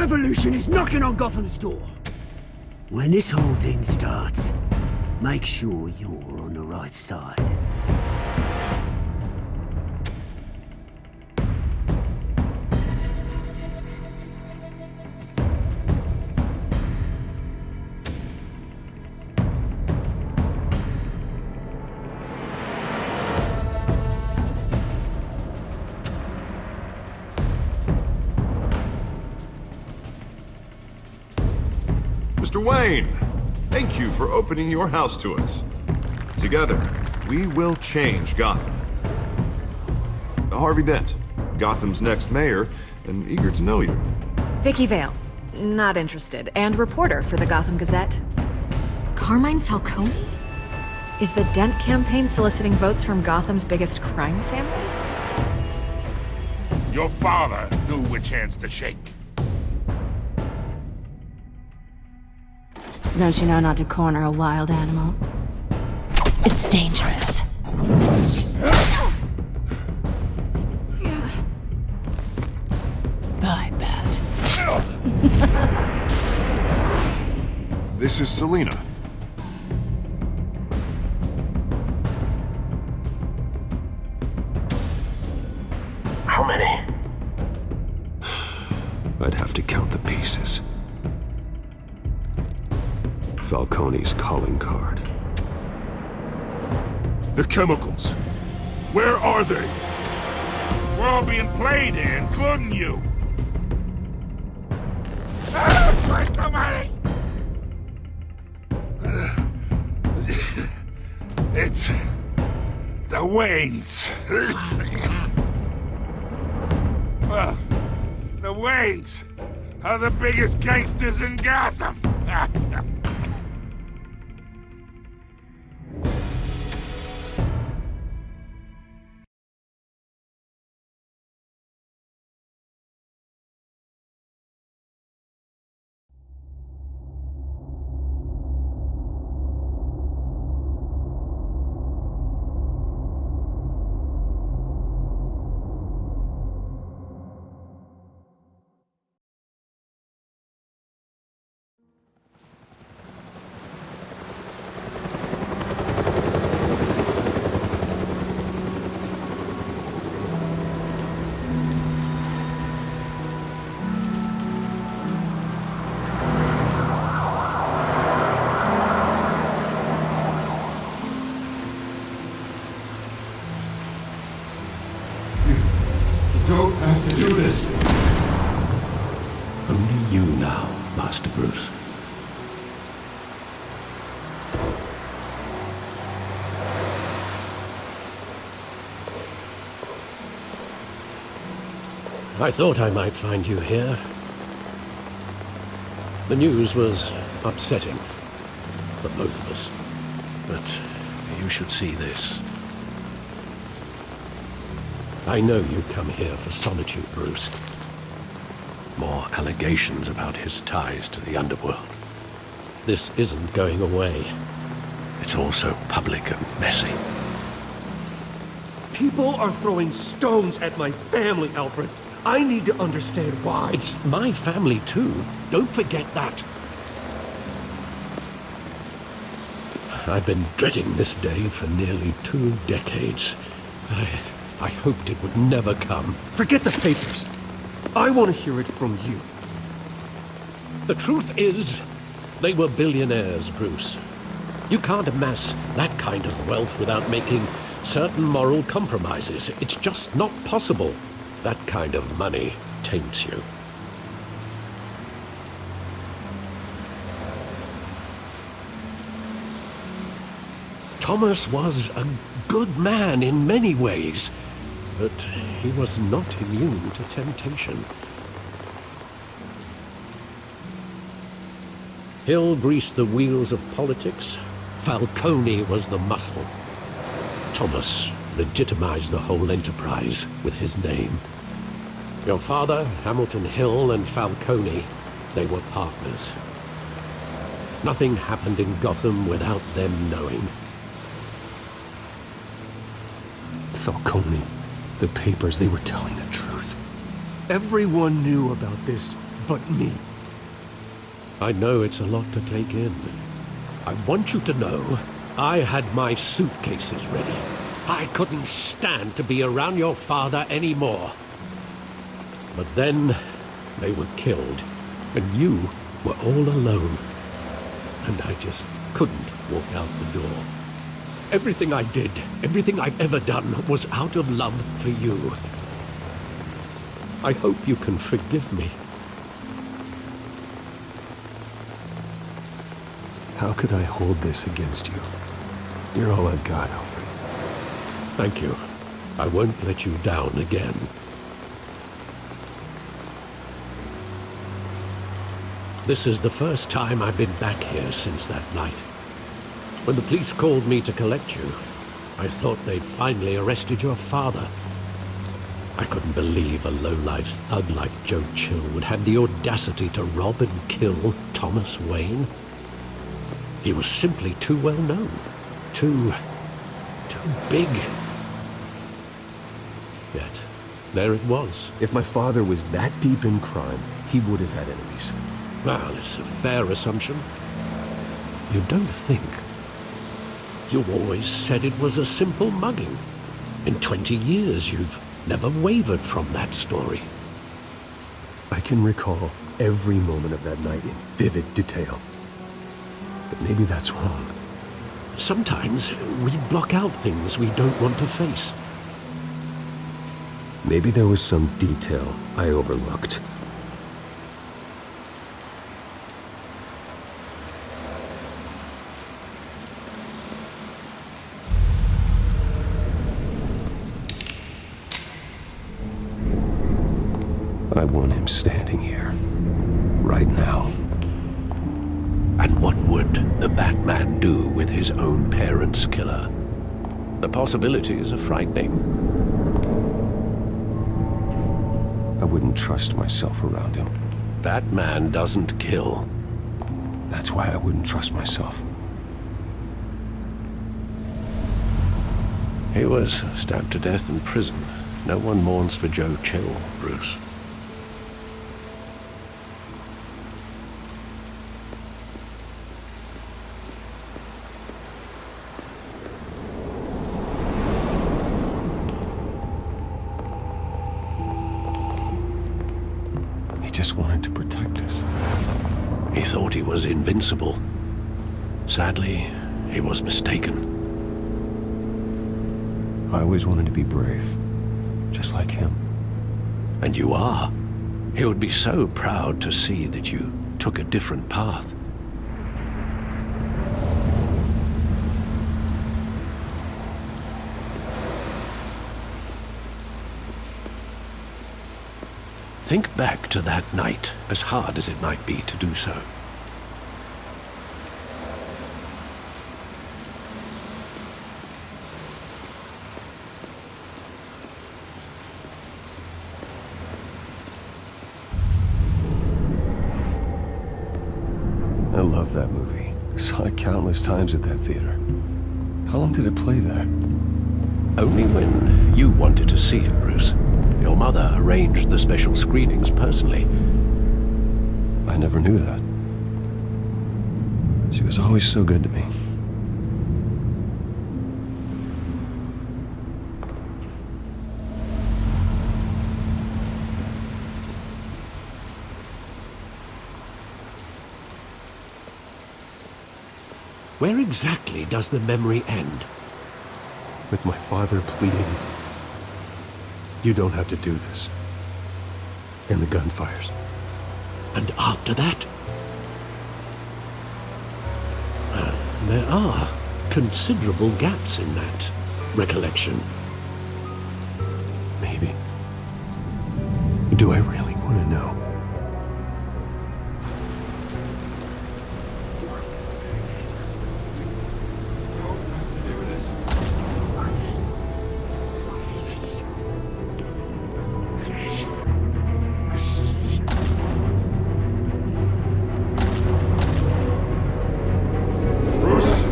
revolution is knocking on Gotham's door. When this whole thing starts, make sure you're on the right side. Mr. Wayne, thank you for opening your house to us. Together, we will change Gotham. Harvey Dent, Gotham's next mayor, and eager to know you. Vicky Vale. Not interested. And reporter for the Gotham Gazette. Carmine Falcone? Is the Dent campaign soliciting votes from Gotham's biggest crime family? Your father knew which hands to shake. Don't you know not to corner a wild animal? It's dangerous. Bye, Bat. This is Selina. How many? I'd have to count the pieces. Falcone's calling card. The chemicals. Where are they? We're all being played here, including you. Christ almighty! It's... the Waynes. Well, the Waynes are the biggest gangsters in Gotham. Don't have to do this. Only you now, Master Bruce. I thought I might find you here. The news was upsetting for both of us. But you should see this. I know you come here for solitude, Bruce. More allegations about his ties to the underworld. This isn't going away. It's all so public and messy. People are throwing stones at my family, Alfred. I need to understand why. It's my family too. Don't forget that. I've been dreading this day for nearly 2 decades. I hoped it would never come. Forget the papers. I want to hear it from you. The truth is, they were billionaires, Bruce. You can't amass that kind of wealth without making certain moral compromises. It's just not possible. That kind of money taints you. Thomas was a good man in many ways, but he was not immune to temptation. Hill greased the wheels of politics. Falcone was the muscle. Thomas legitimized the whole enterprise with his name. Your father, Hamilton Hill, and Falcone, they were partners. Nothing happened in Gotham without them knowing. Falcone, the papers, they were telling the truth. Everyone knew about this but me. I know it's a lot to take in. I want you to know I had my suitcases ready. I couldn't stand to be around your father anymore. But then they were killed, and you were all alone. And I just couldn't walk out the door. Everything I did, everything I've ever done, was out of love for you. I hope you can forgive me. How could I hold this against you? You're all I've got, Alfred. Thank you. I won't let you down again. This is the first time I've been back here since that night. When the police called me to collect you, I thought they'd finally arrested your father. I couldn't believe a low-life thug like Joe Chill would have the audacity to rob and kill Thomas Wayne. He was simply too well known. Too big. Yet, there it was. If my father was that deep in crime, he would have had enemies. Well, it's a fair assumption. You don't think? You always said it was a simple mugging. In 20 years, you've never wavered from that story. I can recall every moment of that night in vivid detail. But maybe that's wrong. Sometimes we block out things we don't want to face. Maybe there was some detail I overlooked. I want him standing here, right now. And what would the Batman do with his own parents' killer? The possibilities are frightening. I wouldn't trust myself around him. Batman doesn't kill. That's why I wouldn't trust myself. He was stabbed to death in prison. No one mourns for Joe Chill, Bruce. Just wanted to protect us. He thought he was invincible. Sadly, he was mistaken. I always wanted to be brave, just like him. And you are. He would be so proud to see that you took a different path. Think back to that night, as hard as it might be to do so. I love that movie. Saw it countless times at that theater. How long did it play there? Only when you wanted to see it, Bruce. Your mother arranged the special screenings personally. I never knew that. She was always so good to me. Where exactly does the memory end? With my father pleading, "You don't have to do this." And the gunfires. And after that? There are considerable gaps in that recollection. Maybe. Do I really want to know?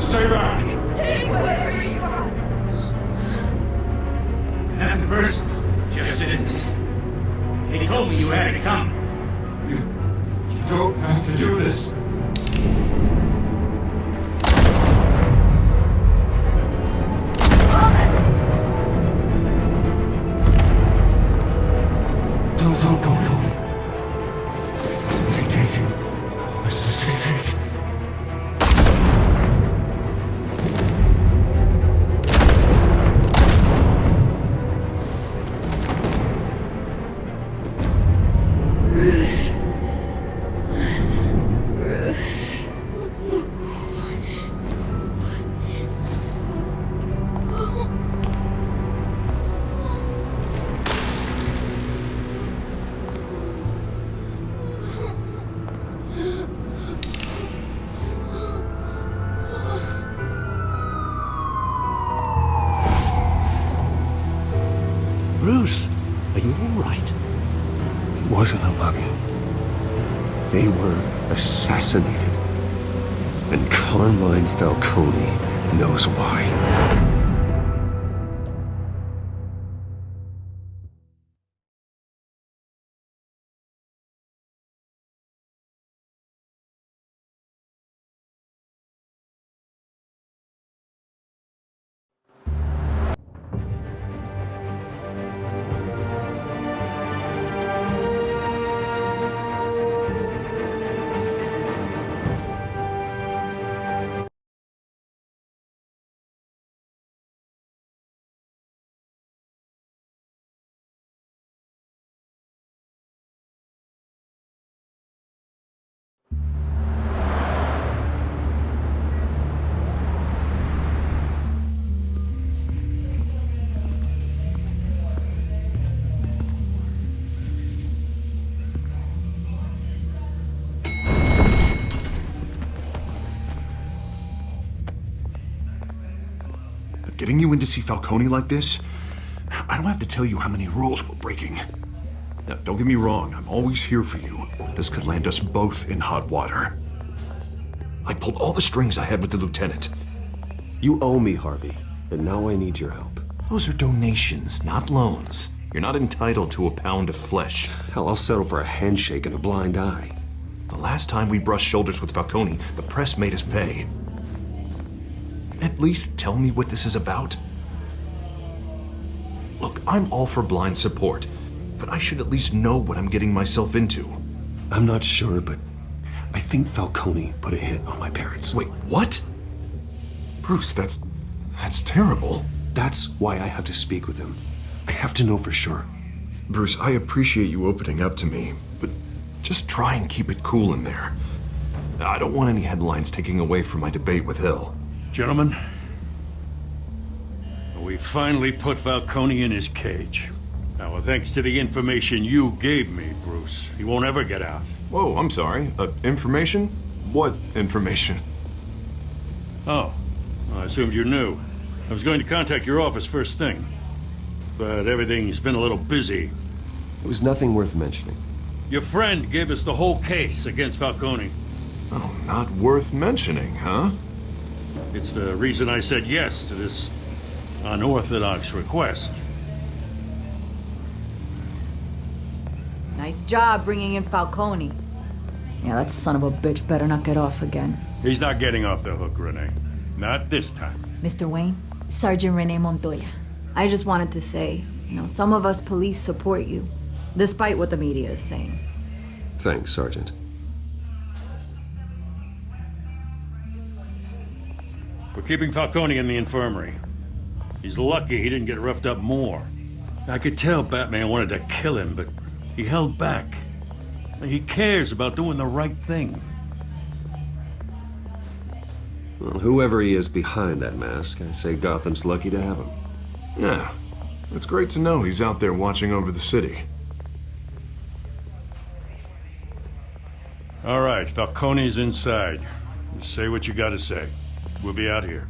Stay back! Nothing personal, just business. They told me you had it coming. don't have to do this. Don't. It's a mistake. A mistake. Bruce, are you all right? It wasn't a mugging. They were assassinated. And Carmine Falcone knows why. Getting you in to see Falcone like this? I don't have to tell you how many rules we're breaking. Now, don't get me wrong, I'm always here for you, but this could land us both in hot water. I pulled all the strings I had with the lieutenant. You owe me, Harvey, and now I need your help. Those are donations, not loans. You're not entitled to a pound of flesh. Hell, I'll settle for a handshake and a blind eye. The last time we brushed shoulders with Falcone, the press made us pay. At least tell me what this is about. Look, I'm all for blind support, but I should at least know what I'm getting myself into. I'm not sure, but I think Falcone put a hit on my parents. Wait, what? Bruce, that's terrible. That's why I have to speak with him. I have to know for sure. Bruce, I appreciate you opening up to me, but just try and keep it cool in there. I don't want any headlines taking away from my debate with Hill. Gentlemen, we finally put Falcone in his cage. Now, thanks to the information you gave me, Bruce, he won't ever get out. Whoa, I'm sorry. Information? What information? Oh, well, I assumed you knew. I was going to contact your office first thing, but everything's been a little busy. It was nothing worth mentioning. Your friend gave us the whole case against Falcone. Oh, not worth mentioning, huh? It's the reason I said yes to this unorthodox request. Nice job bringing in Falcone. Yeah, that son of a bitch better not get off again. He's not getting off the hook, Renee. Not this time. Mr. Wayne, Sergeant Renee Montoya. I just wanted to say, some of us police support you, despite what the media is saying. Thanks, Sergeant. We're keeping Falcone in the infirmary. He's lucky he didn't get roughed up more. I could tell Batman wanted to kill him, but he held back. He cares about doing the right thing. Well, whoever he is behind that mask, I say Gotham's lucky to have him. Yeah, it's great to know he's out there watching over the city. All right, Falcone's inside. Say what you gotta say. We'll be out here.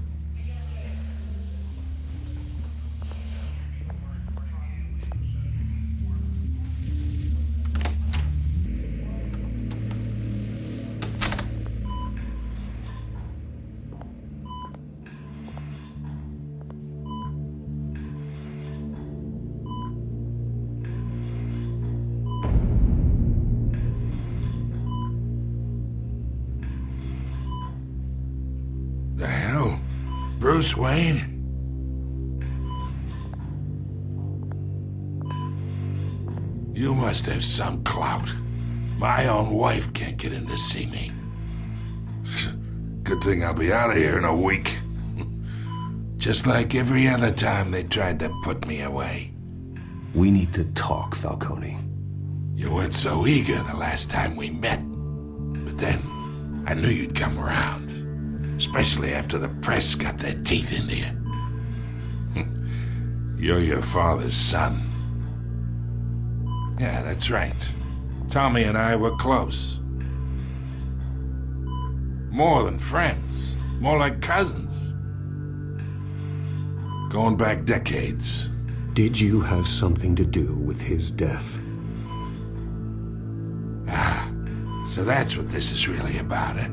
Bruce Wayne? You must have some clout. My own wife can't get in to see me. Good thing I'll be out of here in a week. Just like every other time they tried to put me away. We need to talk, Falcone. You weren't so eager the last time we met. But then, I knew you'd come around. Especially after the press got their teeth into you. You're your father's son. Yeah, that's right. Tommy and I were close. More than friends. More like cousins. Going back decades. Did you have something to do with his death? Ah, so that's what this is really about, eh?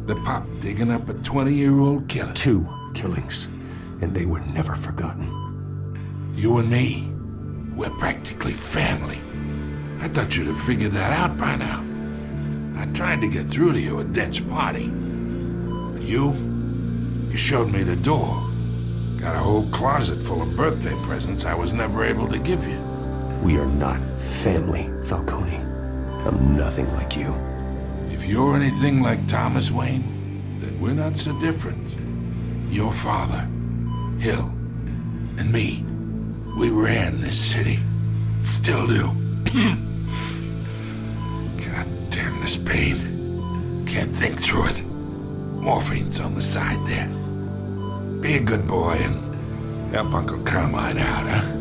The pup digging up a 20-year-old killer. 2 killings, and they were never forgotten. You and me, we're practically family. I thought you'd have figured that out by now. I tried to get through to you at Dent's party. But you showed me the door. Got a whole closet full of birthday presents I was never able to give you. We are not family, Falcone. I'm nothing like you. If you're anything like Thomas Wayne, then we're not so different. Your father, Hill, and me, we ran this city. Still do. God damn this pain. Can't think through it. Morphine's on the side there. Be a good boy and help Uncle Carmine out, huh?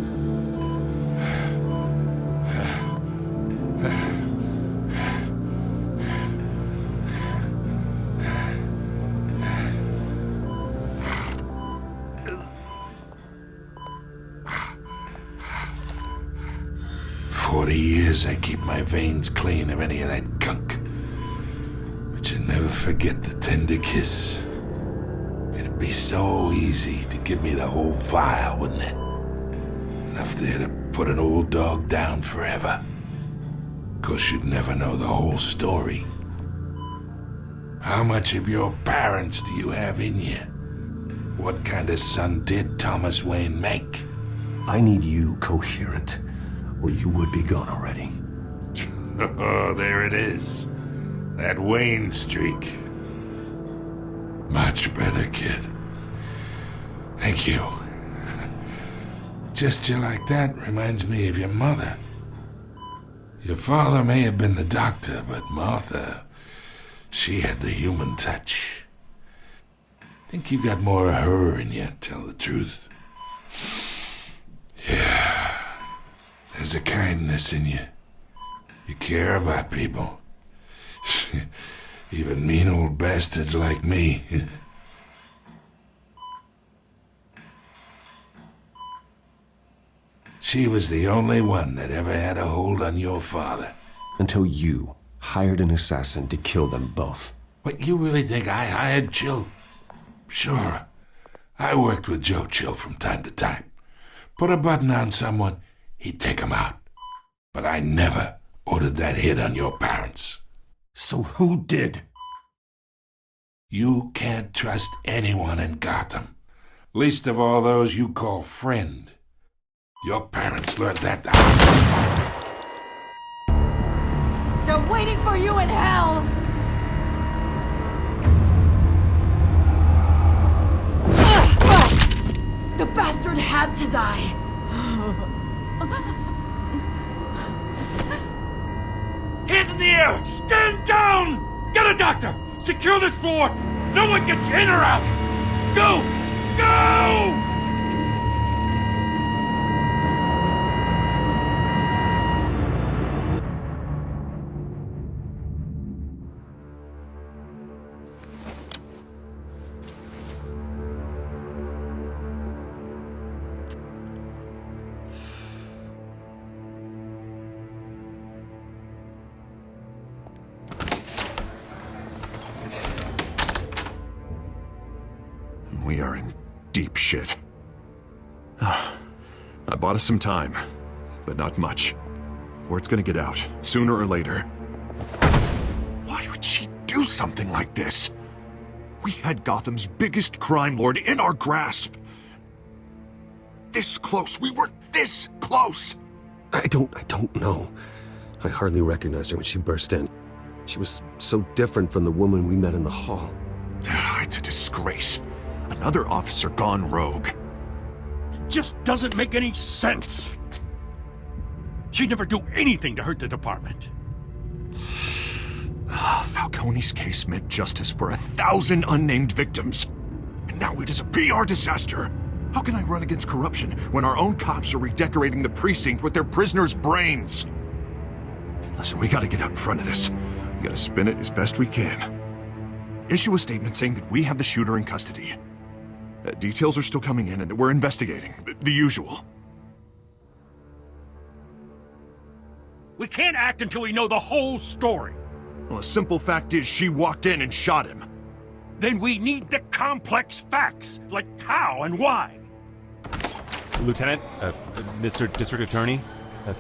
40 years I keep my veins clean of any of that gunk. But you never forget the tender kiss. It'd be so easy to give me the whole vial, wouldn't it? Enough there to put an old dog down forever. 'Course you'd never know the whole story. How much of your parents do you have in you? What kind of son did Thomas Wayne make? I need you coherent, or you would be gone already. Oh, there it is. That Wayne streak. Much better, kid. Thank you. Gesture like that reminds me of your mother. Your father may have been the doctor, but Martha, she had the human touch. Think you got more of her in you, tell the truth. Yeah. There's a kindness in you. You care about people. Even mean old bastards like me. She was the only one that ever had a hold on your father. Until you hired an assassin to kill them both. What, you really think I hired Chill? Sure. I worked with Joe Chill from time to time. Put a button on someone, he'd take him out. But I never ordered that hit on your parents. So who did? You can't trust anyone in Gotham. Least of all those you call friend. Your parents learned that the They're waiting for you in hell! The bastard had to die! Hands in the air! Stand down! Get a doctor! Secure this floor! No one gets in or out! Go! Go! We are in deep shit. I bought us some time, but not much. Word's gonna get out, sooner or later. Why would she do something like this? We had Gotham's biggest crime lord in our grasp. This close. We were this close. I don't know. I hardly recognized her when she burst in. She was so different from the woman we met in the hall. It's a disgrace. Another officer gone rogue. Just doesn't make any sense. She'd never do anything to hurt the department. Falcone's case meant justice for 1,000 unnamed victims. And now it is a PR disaster. How can I run against corruption when our own cops are redecorating the precinct with their prisoners' brains? Listen, we gotta get out in front of this. We gotta spin it as best we can. Issue a statement saying that we have the shooter in custody. Details are still coming in and that we're investigating. The usual. We can't act until we know the whole story. Well, the simple fact is she walked in and shot him. Then we need the complex facts, like how and why. Lieutenant, Mr. District Attorney,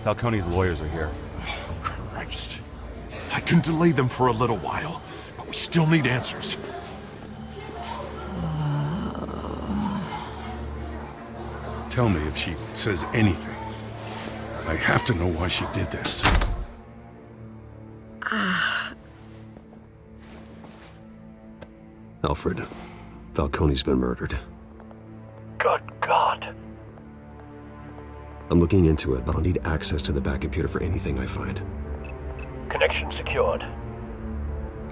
Falcone's lawyers are here. Oh, Christ. I can delay them for a little while, but we still need answers. Tell me if she says anything. I have to know why she did this. Alfred, Falcone's been murdered. Good God. I'm looking into it, but I'll need access to the back computer for anything I find. Connection secured.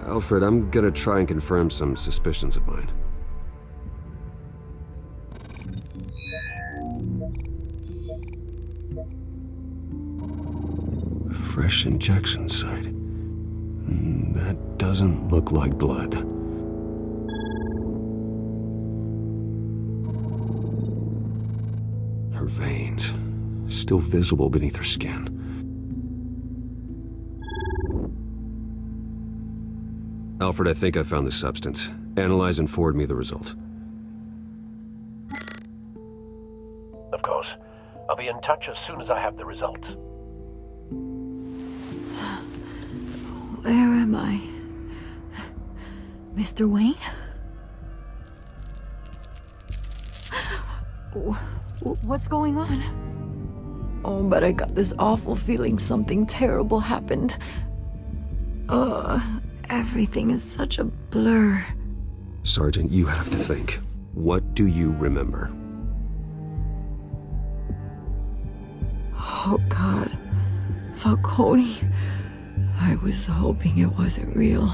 Alfred, I'm gonna try and confirm some suspicions of mine. Fresh injection site. That doesn't look like blood. Her veins, still visible beneath her skin. Alfred, I think I found the substance. Analyze and forward me the result. Of course. I'll be in touch as soon as I have the results. Where am I? Mr. Wayne? What's going on? Oh, but I got this awful feeling something terrible happened. Everything is such a blur. Sergeant, you have to think. What do you remember? Oh, God. Falcone. I was hoping it wasn't real.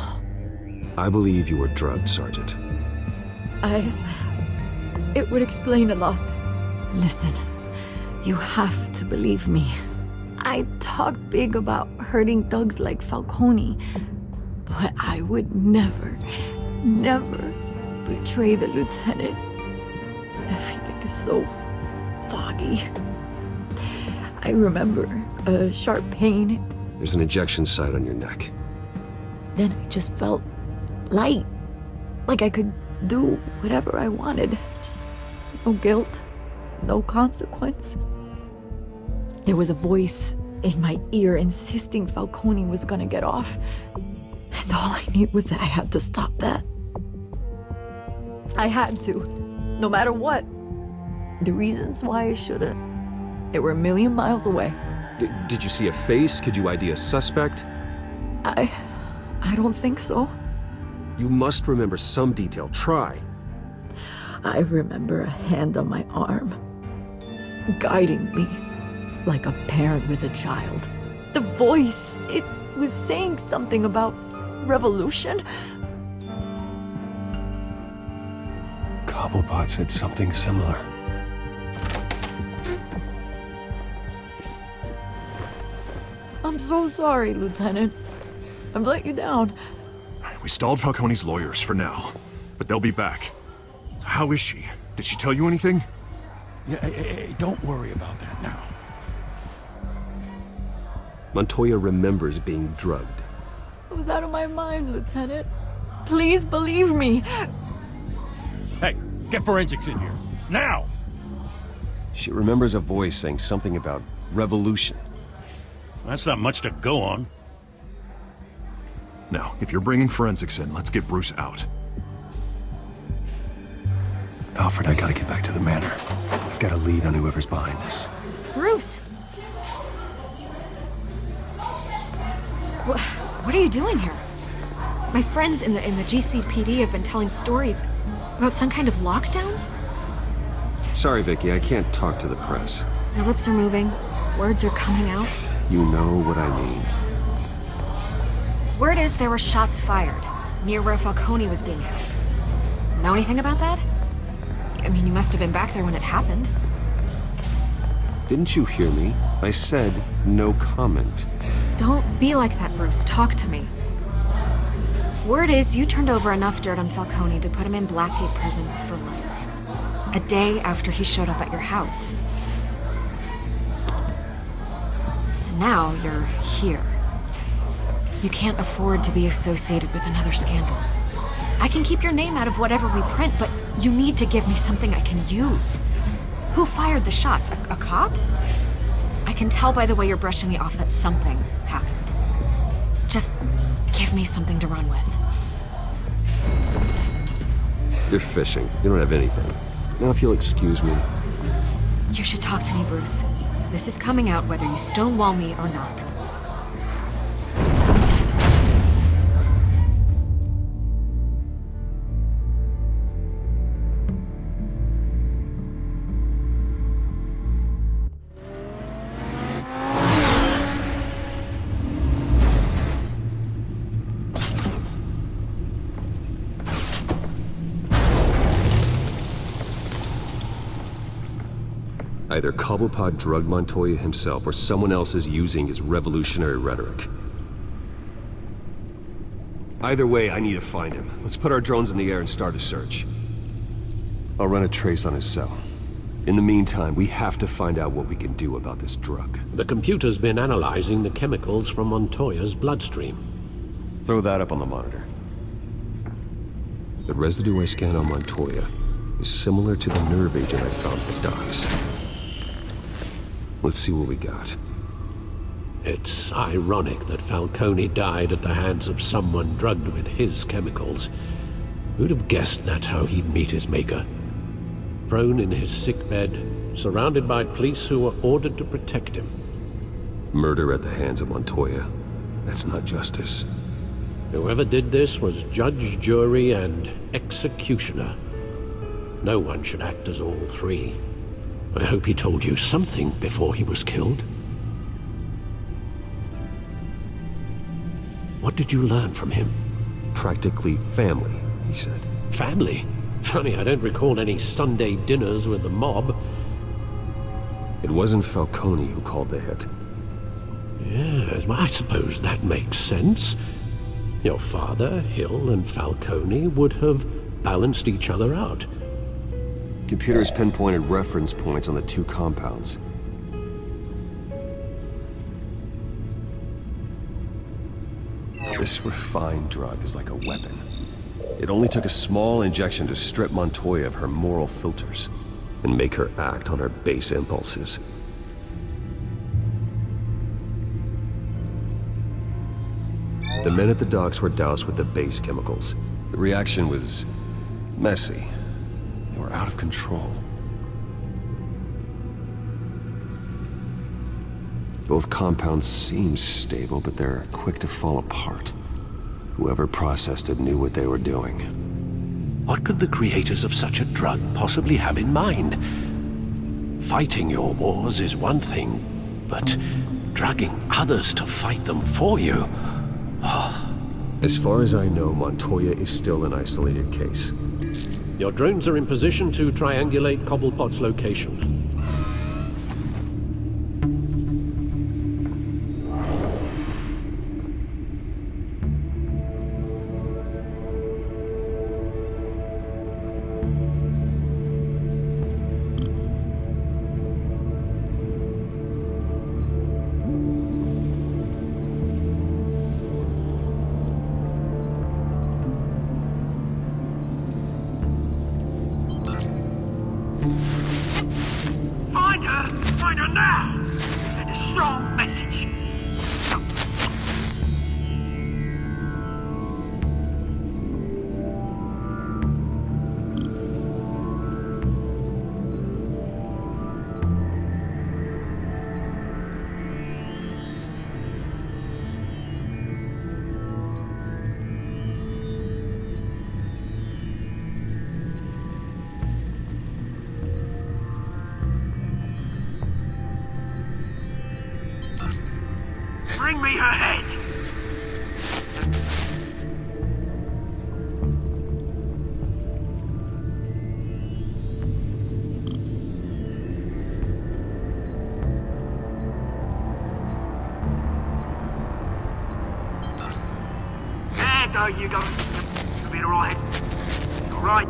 I believe you were drugged, Sergeant. It would explain a lot. Listen, you have to believe me. I talk big about hurting thugs like Falcone, but I would never betray the lieutenant. Everything is so foggy. I remember a sharp pain. There's an injection site on your neck. Then I just felt light, like I could do whatever I wanted. No guilt, no consequence. There was a voice in my ear insisting Falcone was gonna get off. And all I knew was that I had to stop that. I had to, no matter what. The reasons why I should've, they were a million miles away. Did you see a face? Could you ID a suspect? I don't think so. You must remember some detail. Try. I remember a hand on my arm, guiding me like a parent with a child. The voice, it was saying something about revolution. Cobblepot said something similar. I'm so sorry, Lieutenant. I've let you down. We stalled Falcone's lawyers for now, but they'll be back. How is she? Did she tell you anything? Yeah, hey, don't worry about that now. Montoya remembers being drugged. I was out of my mind, Lieutenant. Please believe me. Hey, get forensics in here. Now! She remembers a voice saying something about revolution. That's not much to go on. Now, if you're bringing forensics in, let's get Bruce out. Alfred, I gotta get back to the manor. I've got a lead on whoever's behind this. Bruce! What are you doing here? My friends in the GCPD have been telling stories about some kind of lockdown? Sorry, Vicky, I can't talk to the press. Your lips are moving. Words are coming out. You know what I mean. Word is there were shots fired near where Falcone was being held. Know anything about that? I mean, you must have been back there when it happened. Didn't you hear me? I said no comment. Don't be like that, Bruce. Talk to me. Word is you turned over enough dirt on Falcone to put him in Blackgate Prison for life. A day after he showed up at your house. And now you're here. You can't afford to be associated with another scandal. I can keep your name out of whatever we print, but you need to give me something I can use. Who fired the shots? A cop? I can tell by the way you're brushing me off that something happened. Just give me something to run with. You're fishing. You don't have anything. Now if you'll excuse me. You should talk to me, Bruce. This is coming out whether you stonewall me or not. Either Cobblepot drugged Montoya himself, or someone else is using his revolutionary rhetoric. Either way, I need to find him. Let's put our drones in the air and start a search. I'll run a trace on his cell. In the meantime, we have to find out what we can do about this drug. The computer's been analyzing the chemicals from Montoya's bloodstream. Throw that up on the monitor. The residue I scanned on Montoya is similar to the nerve agent I found at the docks. Let's see what we got. It's ironic that Falcone died at the hands of someone drugged with his chemicals. Who'd have guessed that's how he'd meet his maker? Prone in his sickbed, surrounded by police who were ordered to protect him. Murder at the hands of Montoya. That's not justice. Whoever did this was judge, jury, and executioner. No one should act as all three. I hope he told you something before he was killed. What did you learn from him? Practically family, he said. Family? Funny, I don't recall any Sunday dinners with the mob. It wasn't Falcone who called the hit. Yes, well, I suppose that makes sense. Your father, Hill, and Falcone would have balanced each other out. Computers pinpointed reference points on the two compounds. This refined drug is like a weapon. It only took a small injection to strip Montoya of her moral filters and make her act on her base impulses. The men at the docks were doused with the base chemicals. The reaction was messy. They were out of control. Both compounds seem stable, but they're quick to fall apart. Whoever processed it knew what they were doing. What could the creators of such a drug possibly have in mind? Fighting your wars is one thing, but drugging others to fight them for you? Oh. As far as I know, Montoya is still an isolated case. Your drones are in position to triangulate Cobblepot's location. Find her now! Send a strong message. Bring me her head! There you go. You'll be alright. Alright.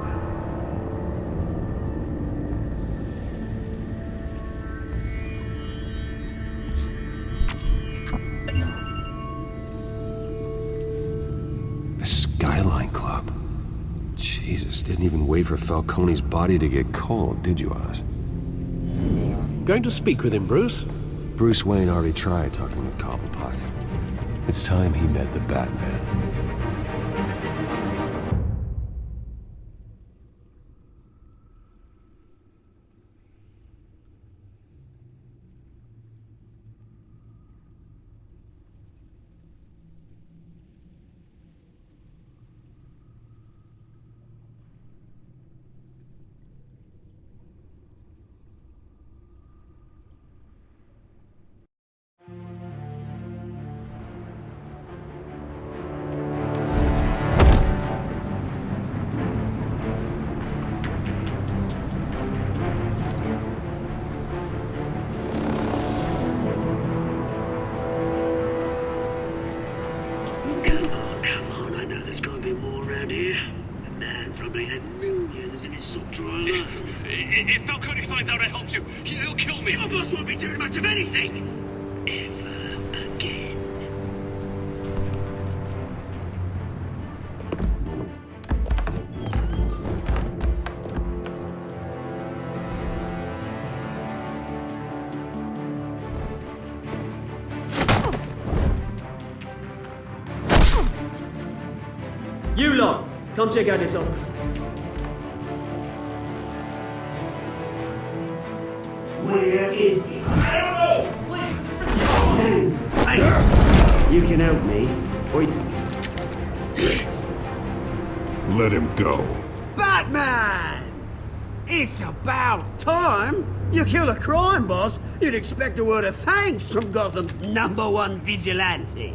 The Skyline Club. Jesus, didn't even wait for Falcone's body to get cold, did you, Oz? Going to speak with him, Bruce? Bruce Wayne already tried talking with Cobblepot. It's time he met the Batman. If Falcone finds out I helped you, he'll kill me. Your boss won't be doing much of anything. Ever again. You lot, come check out this office. Where is he? I don't know! James, hey! You can help me, or Let him go. Batman! It's about time! You kill a crime boss, you'd expect a word of thanks from Gotham's #1 vigilante.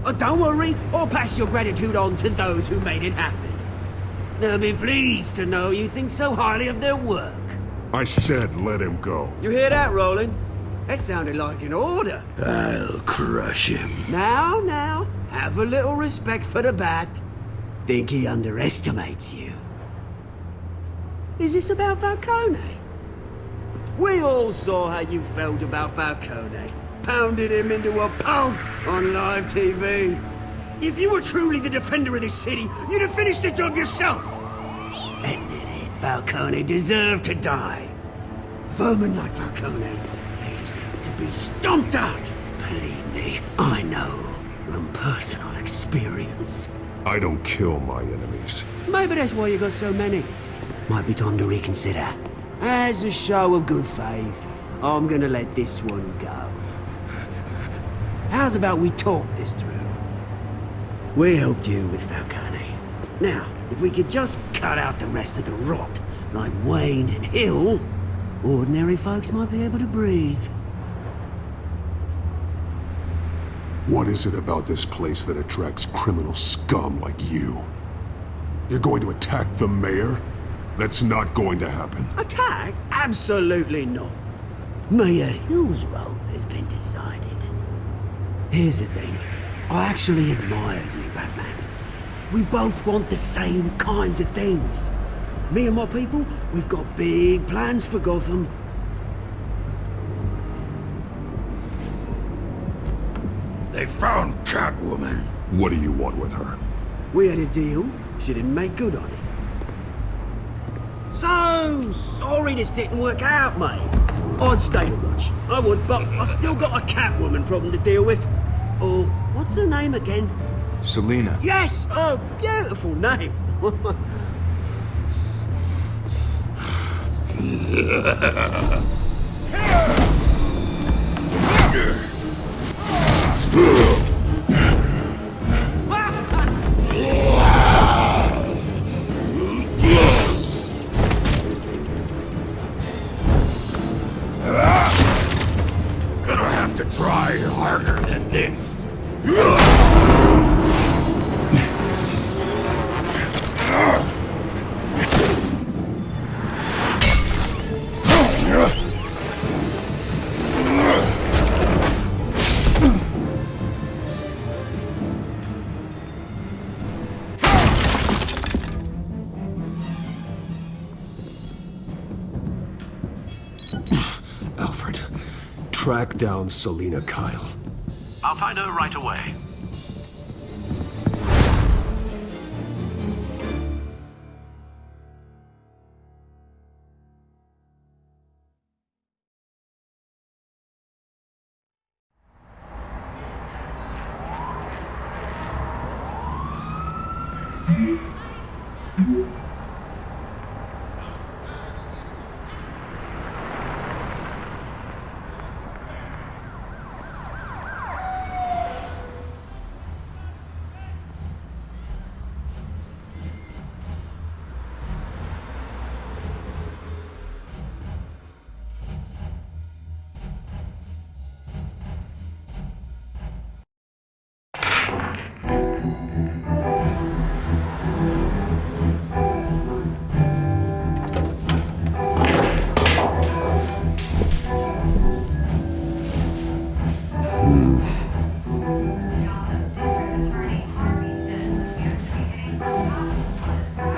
Oh, don't worry, I'll pass your gratitude on to those who made it happen. They'll be pleased to know you think so highly of their work. I said let him go. you hear that, Roland? That sounded like an order. I'll crush him. Now, have a little respect for the Bat. Think he underestimates you. Is this about Falcone? We all saw how you felt about Falcone. Pounded him into a pulp on live TV. If you were truly the defender of this city, you'd have finished the job yourself. Ended it. Falcone deserved to die. Vermin like Falcone, they deserve to be stomped out. Believe me, I know from personal experience. I don't kill my enemies. Maybe that's why you got so many. Might be time to reconsider. As a show of good faith, I'm gonna let this one go. How's about we talk this through? We helped you with Falcone. Now, if we could just cut out the rest of the rot, like Wayne and Hill, ordinary folks might be able to breathe. What is it about this place that attracts criminal scum like you? You're going to attack the mayor? That's not going to happen. Attack? Absolutely not. Mayor Hill's role has been decided. Here's the thing. I actually admire you, Batman. We both want the same kinds of things. Me and my people, we've got big plans for Gotham. They found Catwoman. What do you want with her? We had a deal. She didn't make good on it. So sorry this didn't work out, mate. I'd stay to watch. I would, but I still got a Catwoman problem to deal with. Oh, what's her name again? Selina. Yes! Oh, beautiful name. Gonna have have to try harder than this. Alfred, track down Selina Kyle. I'll find her right away.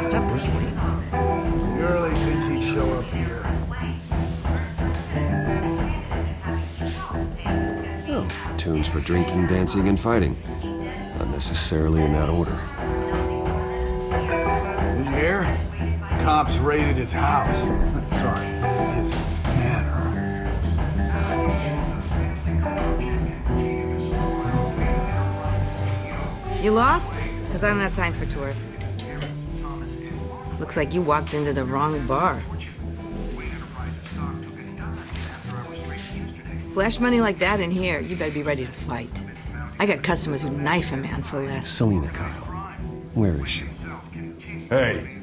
Is that Bruce Wayne? You really think he'd show up here? Oh, tunes for drinking, dancing, and fighting. Not necessarily in that order. Who's here? Cops raided his house. Sorry, his manor. You lost? Because I don't have time for tourists. Looks like you walked into the wrong bar. Flash money like that in here, you better be ready to fight. I got customers who knife a man for less. Selina Kyle. Where is she? Hey,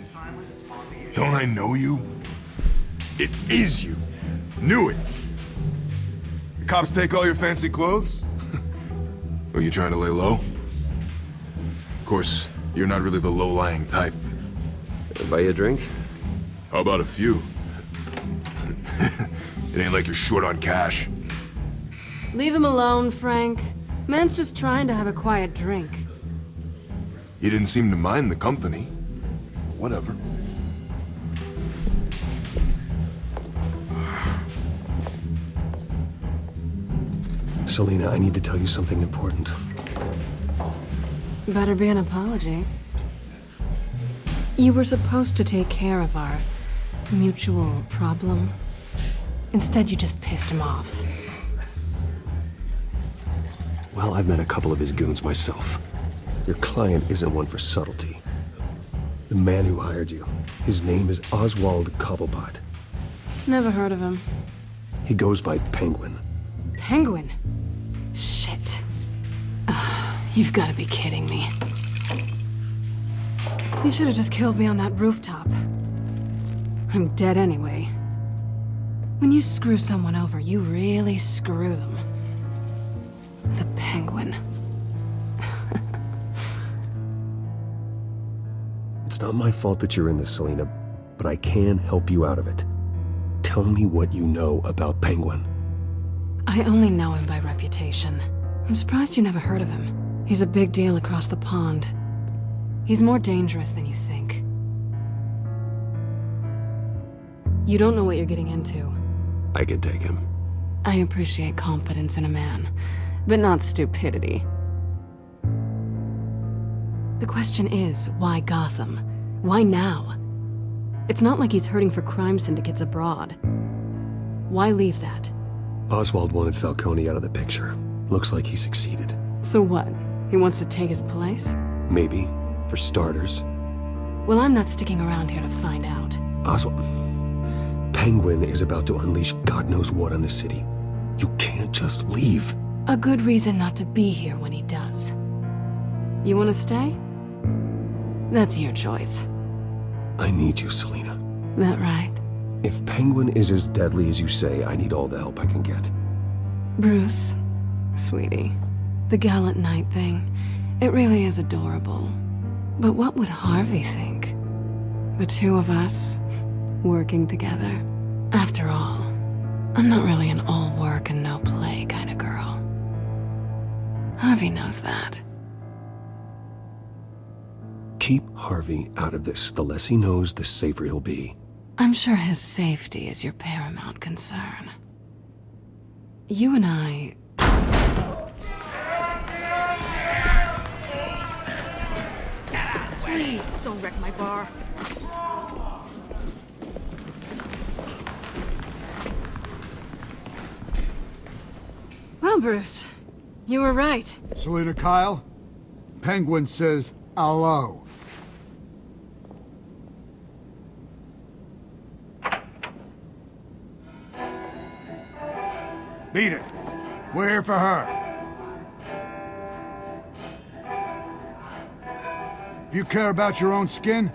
don't I know you? It is you. Knew it. The cops take all your fancy clothes? Are you trying to lay low? Of course, you're not really the low-lying type. Buy you a drink? How about a few? It ain't like you're short on cash. Leave him alone, Frank. Man's just trying to have a quiet drink. He didn't seem to mind the company. Whatever. Selina, I need to tell you something important. Better be an apology. You were supposed to take care of our mutual problem. Instead, you just pissed him off. Well, I've met a couple of his goons myself. Your client isn't one for subtlety. The man who hired you, his name is Oswald Cobblepot. Never heard of him. He goes by Penguin. Penguin? Shit. Ugh, you've got to be kidding me. You should have just killed me on that rooftop. I'm dead anyway. When you screw someone over, you really screw them. The Penguin. It's not my fault that you're in this, Selina, but I can help you out of it. Tell me what you know about Penguin. I only know him by reputation. I'm surprised you never heard of him. He's a big deal across the pond. He's more dangerous than you think. You don't know what you're getting into. I can take him. I appreciate confidence in a man, but not stupidity. The question is, why Gotham? Why now? It's not like he's hurting for crime syndicates abroad. Why leave that? Oswald wanted Falcone out of the picture. Looks like he succeeded. So what? He wants to take his place? Maybe. For starters. Well, I'm not sticking around here to find out. Oswald... Penguin is about to unleash God knows what on the city. You can't just leave. A good reason not to be here when he does. You want to stay? That's your choice. I need you, Selina. That right? If Penguin is as deadly as you say, I need all the help I can get. Bruce, Sweetie, the gallant knight thing, it really is adorable. But what would Harvey think? The two of us, working together. After all, I'm not really an all work and no play kind of girl. Harvey knows that. Keep Harvey out of this. The less he knows, the safer he'll be. I'm sure his safety is your paramount concern. You and I... Please, don't wreck my bar. Well, Bruce, you were right. Selina Kyle? Penguin says hello. Beat it. We're here for her. If you care about your own skin,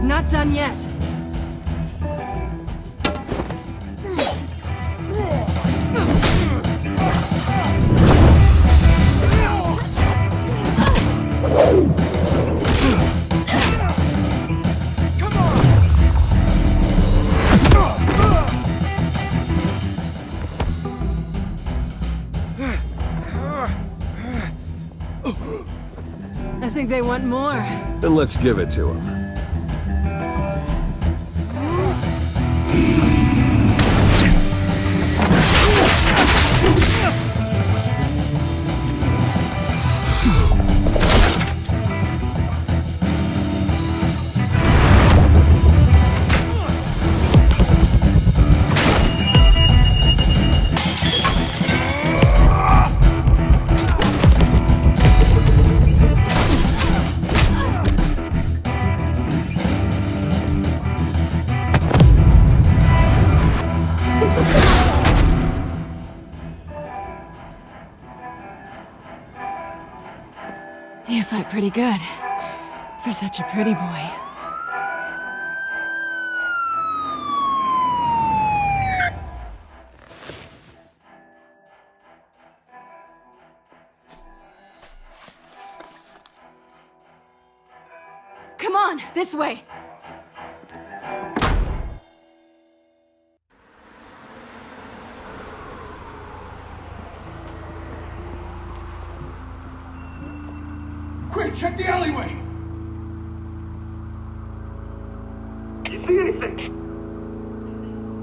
Not done yet. I think they want more. Then let's give it to him. You fight pretty good. For such a pretty boy. Come on, this way! quick, check the alleyway! You see anything?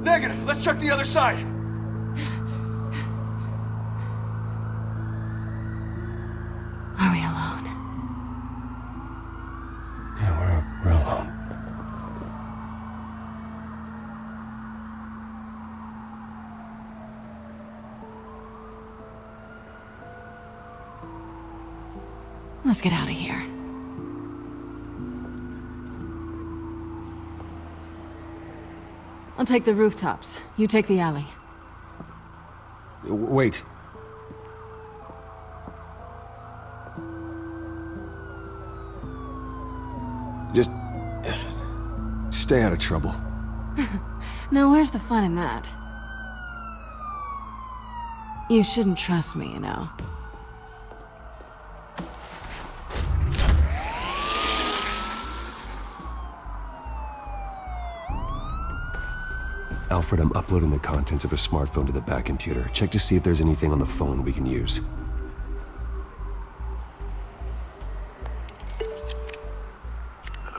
Negative. Let's check the other side. Are we alone? Yeah, we're alone. Let's get out of here. I'll take the rooftops. You take the alley. Wait. Just stay out of trouble. Now, where's the fun in that? You shouldn't trust me, you know. Alfred, I'm uploading the contents of a smartphone to the back computer. Check to see if there's anything on the phone we can use.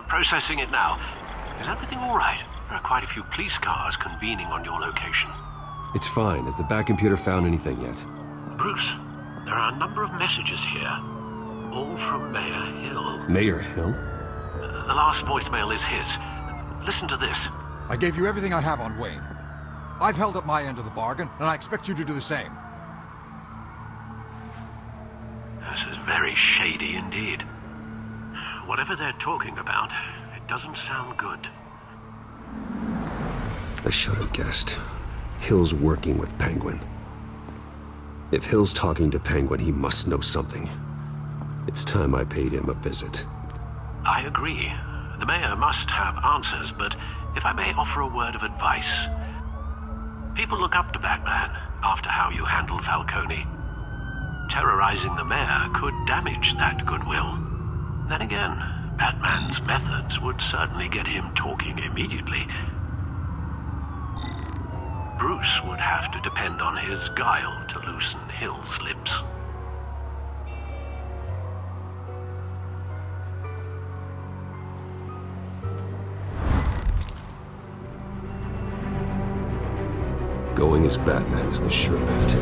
Processing it now. Is everything all right? There are quite a few police cars convening on your location. It's fine. Has the back computer found anything yet? Bruce, there are a number of messages here. All from Mayor Hill. Mayor Hill? The last voicemail is his. Listen to this. I gave you everything I have on Wayne. I've held up my end of the bargain, and I expect you to do the same. This is very shady indeed. Whatever they're talking about, it doesn't sound good. I should have guessed. Hill's working with Penguin. If Hill's talking to Penguin, he must know something. It's time I paid him a visit. I agree. The mayor must have answers, but if I may offer a word of advice. People look up to Batman after how you handled Falcone. Terrorizing the mayor could damage that goodwill. Then again, Batman's methods would certainly get him talking immediately. Bruce would have to depend on his guile to loosen Hill's lips. Going as Batman is the sure bet.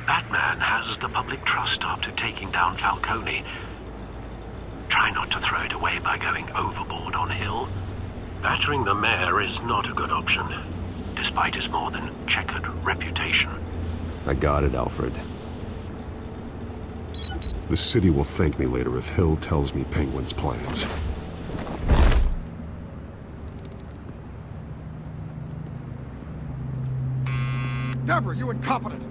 Batman has the public trust after taking down Falcone. Try not to throw it away by going overboard on Hill. Battering the mayor is not a good option, despite his more than checkered reputation. I got it, Alfred. The city will thank me later if Hill tells me Penguin's plans. Deborah, you incompetent!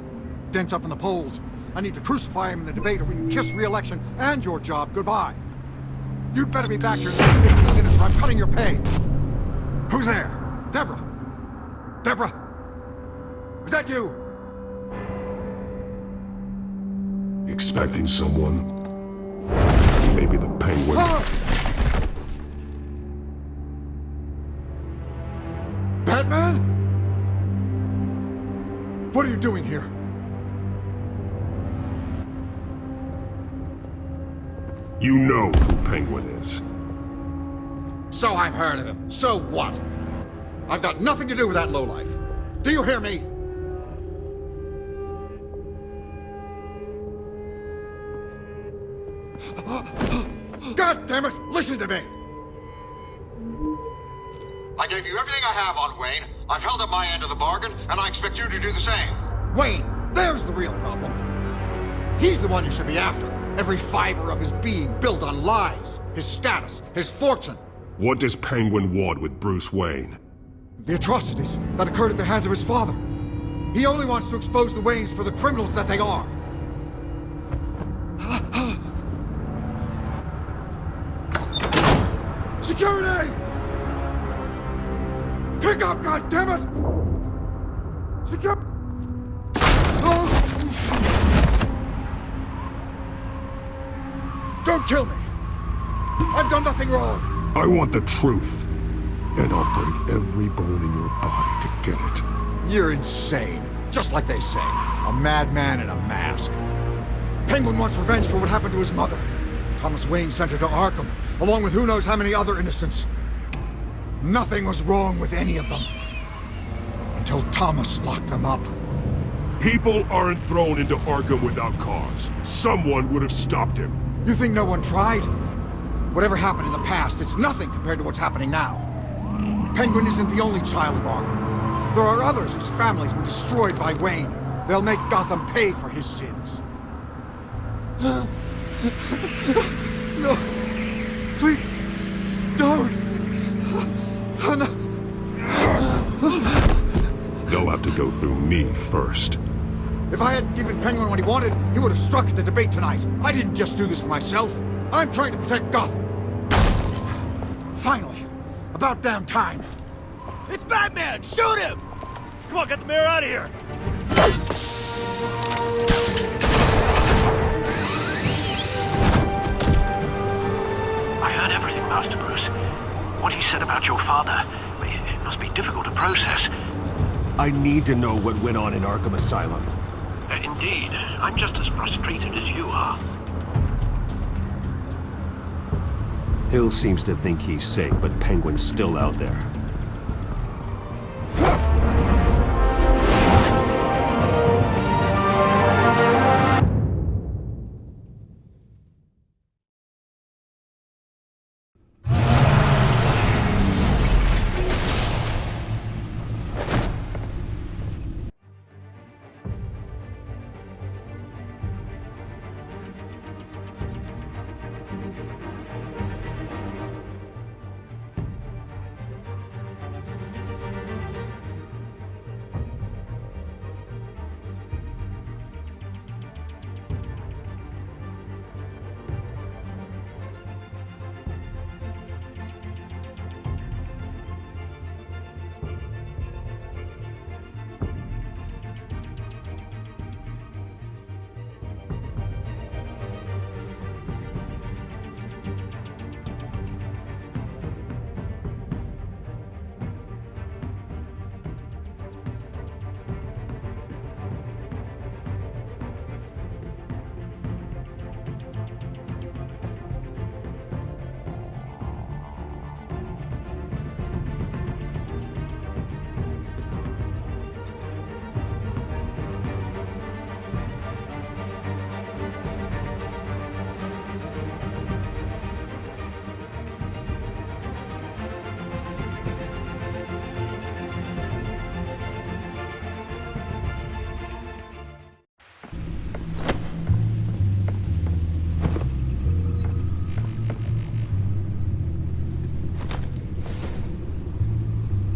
Dent's up in the polls. I need to crucify him in the debate or we can kiss re-election and your job goodbye. You'd better be back here in the next 15 minutes or I'm cutting your pay. Who's there? Deborah? Deborah? Is that you? Expecting someone? Maybe the Penguin. Batman? What are you doing here? You know who Penguin is. So I've heard of him. So what? I've got nothing to do with that lowlife. Do you hear me? God damn it! Listen to me! I gave you everything I have on Wayne. I've held up my end of the bargain, and I expect you to do the same. Wayne, there's the real problem. He's the one you should be after. Every fiber of his being built on lies, his status, his fortune. What does Penguin want with Bruce Wayne? The atrocities that occurred at the hands of his father. He only wants to expose the Waynes for the criminals that they are. Security! Pick up, goddammit! Security! Don't kill me! I've done nothing wrong! I want the truth. And I'll break every bone in your body to get it. You're insane. Just like they say. A madman in a mask. Penguin wants revenge for what happened to his mother. Thomas Wayne sent her to Arkham, along with who knows how many other innocents. Nothing was wrong with any of them. Until Thomas locked them up. People aren't thrown into Arkham without cause. Someone would have stopped him. You think no one tried? Whatever happened in the past, it's nothing compared to what's happening now. Penguin isn't the only child of Arkham. There are others whose families were destroyed by Wayne. They'll make Gotham pay for his sins. No. Please, don't. go through me first. If I hadn't given Penguin what he wanted, he would have struck at the debate tonight. I didn't just do this for myself. I'm trying to protect Gotham. Finally. About damn time. It's Batman! Shoot him! Come on, get the mayor out of here! I heard everything, Master Bruce. What he said about your father, it must be difficult to process. I need to know what went on in Arkham Asylum. Indeed. I'm just as frustrated as you are. Hill seems to think he's safe, but Penguin's still out there.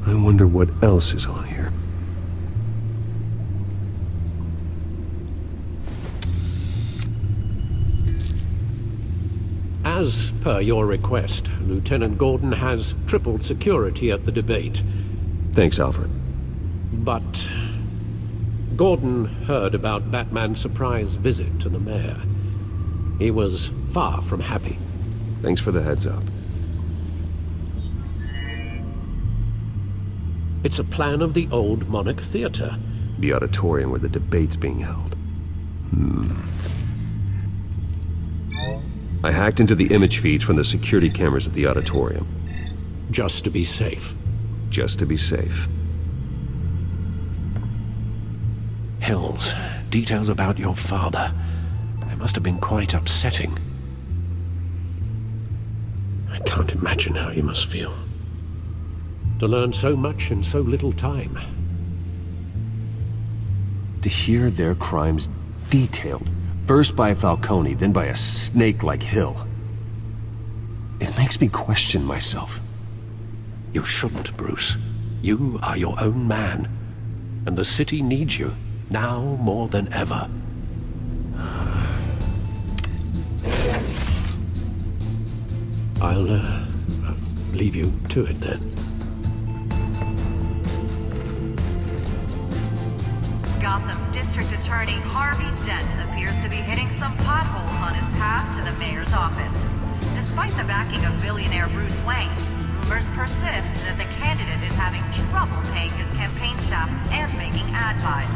I wonder what else is on here. As per your request, Lieutenant Gordon has tripled security at the debate. Thanks, Alfred. But Gordon heard about Batman's surprise visit to the mayor. He was far from happy. Thanks for the heads up. It's a plan of the old Monarch Theater. The auditorium where the debate's being held. I hacked into the image feeds from the security cameras at the auditorium. Just to be safe. Just to be safe. Hills, details about your father. It must have been quite upsetting. I can't imagine how you must feel. To learn so much in so little time. To hear their crimes detailed, first by Falcone, then by a snake like Hill. It makes me question myself. You shouldn't, Bruce. You are your own man. And the city needs you, now more than ever. I'll, leave you to it then. Gotham District Attorney Harvey Dent appears to be hitting some potholes on his path to the mayor's office. Despite the backing of billionaire Bruce Wayne, rumors persist that the candidate is having trouble paying his campaign staff and making ad buys.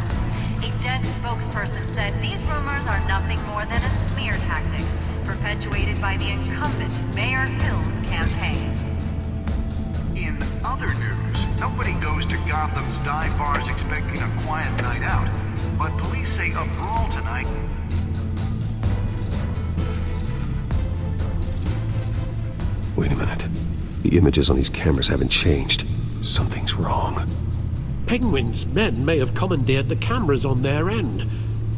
A Dent spokesperson said these rumors are nothing more than a smear tactic, perpetuated by the incumbent Mayor Hill's campaign. In other news, nobody goes to Gotham's dive bars expecting a quiet night out, but police say a brawl tonight. Wait a minute. The images on these cameras haven't changed. Something's wrong. Penguin's men may have commandeered the cameras on their end.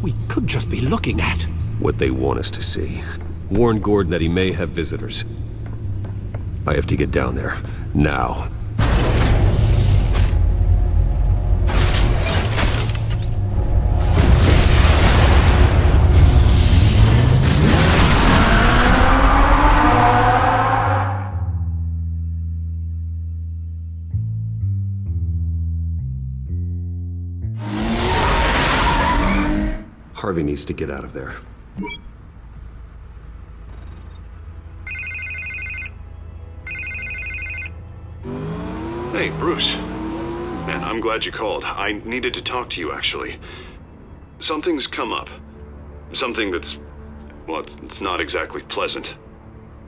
We could just be looking at what they want us to see. Warn Gordon that he may have visitors. I have to get down there. Now. Harvey needs to get out of there. Hey, Bruce. Man, I'm glad you called. I needed to talk to you, actually. Something's come up. Something that's... well, it's not exactly pleasant.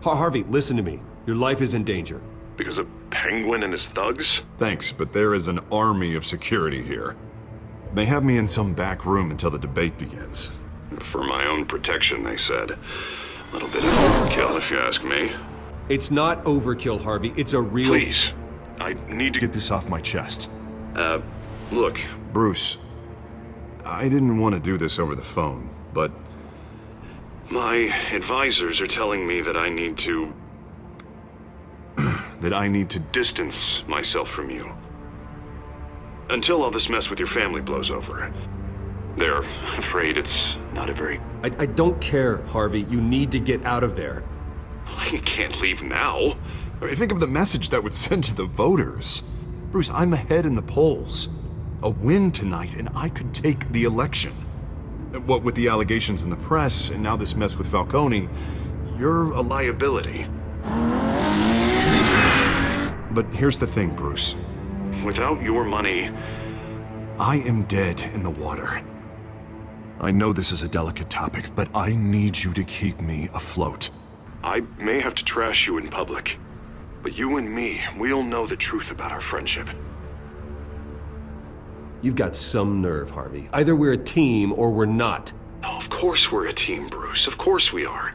Harvey, listen to me. Your life is in danger. Because of Penguin and his thugs? Thanks, but there is an army of security here. They have me in some back room until the debate begins. For my own protection, they said. A little bit of overkill, if you ask me. It's not overkill, Harvey. It's a real... Please. I need to get this off my chest. Look. Bruce, I didn't want to do this over the phone, but... my advisors are telling me that I need to... that I need to distance myself from you. Until all this mess with your family blows over. They're afraid it's not a very... I don't care, Harvey. You need to get out of there. I can't leave now. I mean, think of the message that would send to the voters. Bruce, I'm ahead in the polls. A win tonight, and I could take the election. What with the allegations in the press, and now this mess with Falcone, you're a liability. But here's the thing, Bruce. Without your money, I am dead in the water. I know this is a delicate topic, but I need you to keep me afloat. I may have to trash you in public, but you and me, we'll know the truth about our friendship. You've got some nerve, Harvey. Either we're a team or we're not. No, of course we're a team, Bruce. Of course we are.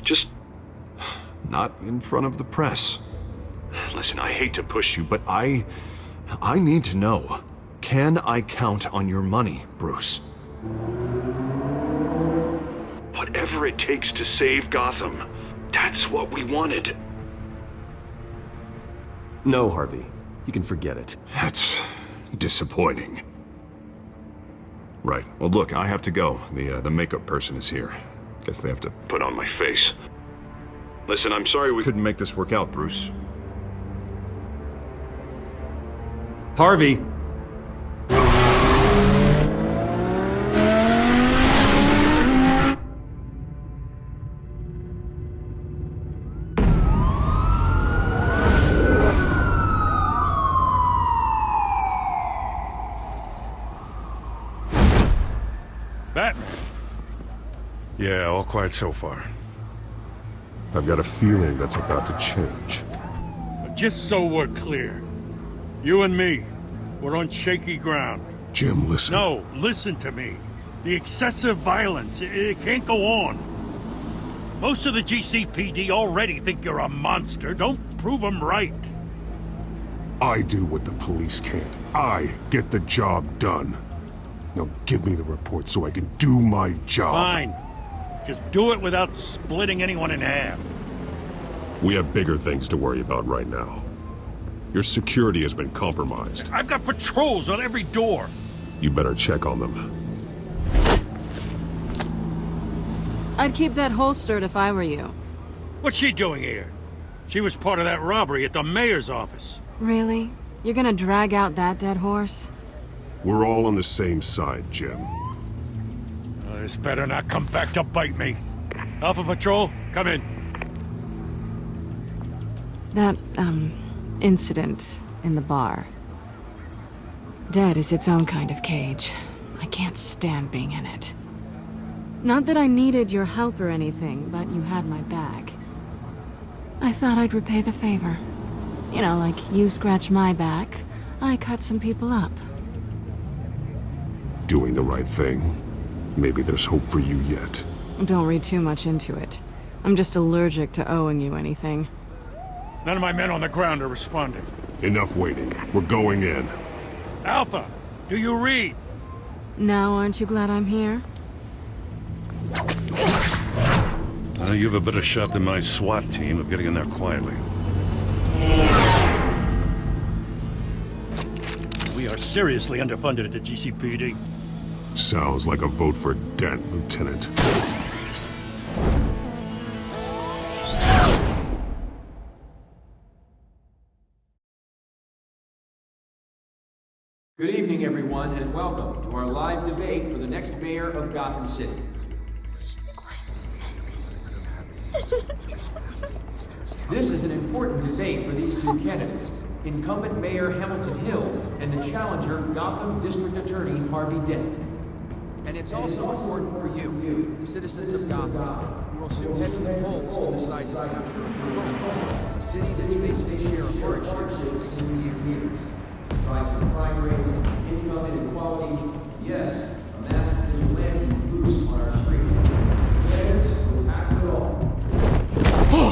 Just not in front of the press. Listen, I hate to push you, but I need to know. Can I count on your money, Bruce? Whatever it takes to save Gotham, that's what we wanted. No, Harvey. You can forget it. That's disappointing. Right. Well, look, I have to go. The makeup person is here. Guess they have to put on my face. Listen, I'm sorry we couldn't make this work out, Bruce. Harvey! Batman. Yeah, all quiet so far. I've got a feeling that's about to change. But just so we're clear, you and me, we're on shaky ground. Jim, listen. No, listen to me. The excessive violence, it can't go on. Most of the GCPD already think you're a monster. Don't prove them right. I do what the police can't. I get the job done. Now give me the report so I can do my job. Fine. Just do it without splitting anyone in half. We have bigger things to worry about right now. Your security has been compromised. I've got patrols on every door. You better check on them. I'd keep that holstered if I were you. What's she doing here? She was part of that robbery at the mayor's office. Really? You're gonna drag out that dead horse? We're all on the same side, Jim. This better not come back to bite me. Alpha Patrol, come in. That, incident in the bar. Dead is its own kind of cage. I can't stand being in it. Not that I needed your help or anything, but you had my back. I thought I'd repay the favor. You know, like you scratch my back, I cut some people up. Doing the right thing. Maybe there's hope for you yet. Don't read too much into it. I'm just allergic to owing you anything. None of my men on the ground are responding. Enough waiting. We're going in. Alpha, do you read? Now aren't you glad I'm here? You have a better shot than my SWAT team of getting in there quietly. We are seriously underfunded at the GCPD. Sounds like a vote for Dent, Lieutenant. Good evening, everyone, and welcome to our live debate for the next mayor of Gotham City. This is an important debate for these two candidates, incumbent Mayor Hamilton Hill and the challenger Gotham District Attorney Harvey Dent. And it's also important for you, the citizens of Gotham, who will soon head to the polls to decide the future of your home, a city that's faced a share of hardships in recent years. Rising crime rates, income inequality, yes, a massive vigilante loose on our streets. Candidates will tackle it all. Oh,